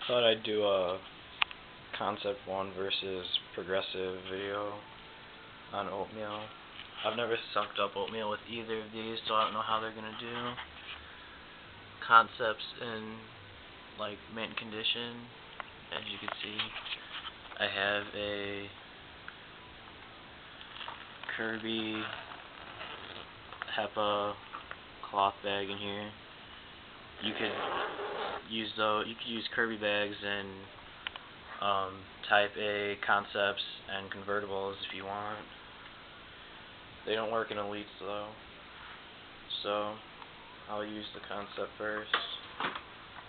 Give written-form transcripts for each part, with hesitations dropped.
Thought I'd do a concept one versus progressive video on oatmeal. I've never sucked up oatmeal with either of these, so I don't know how they're gonna do. Concepts in like mint condition, as you can see, I have a Kirby HEPA cloth bag in here. You could use Kirby bags and type A concepts and convertibles if you want. They don't work in elites though, so I'll use the concept first.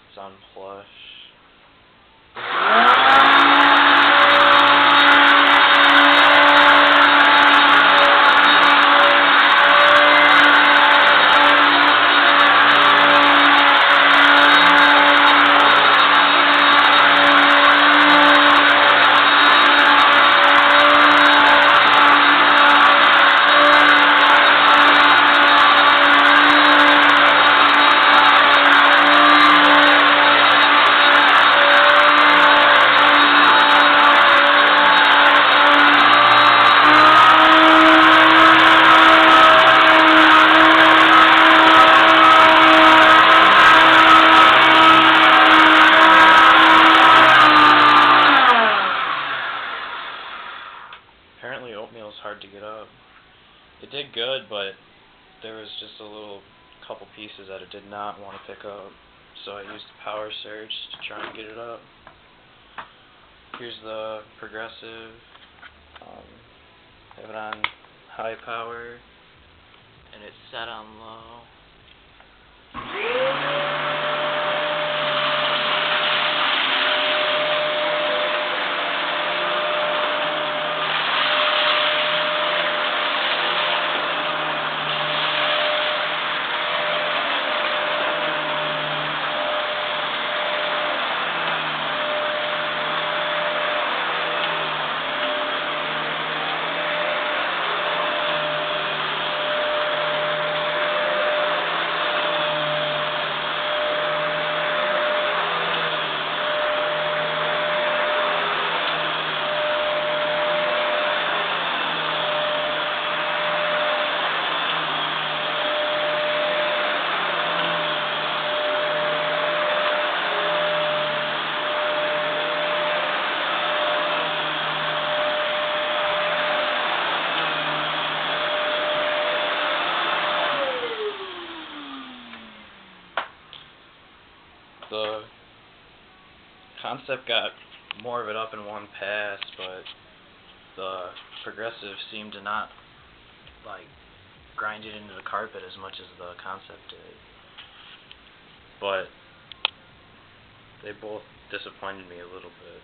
It's on plush. Apparently oatmeal is hard to get up. It did good, but there was just a couple pieces that it did not want to pick up, so I used the power surge to try and get it up. Here's the progressive. Have it on high power, and it's set on low. The concept got more of it up in one pass, but the progressive seemed to not like grind it into the carpet as much as the concept did. But they both disappointed me a little bit.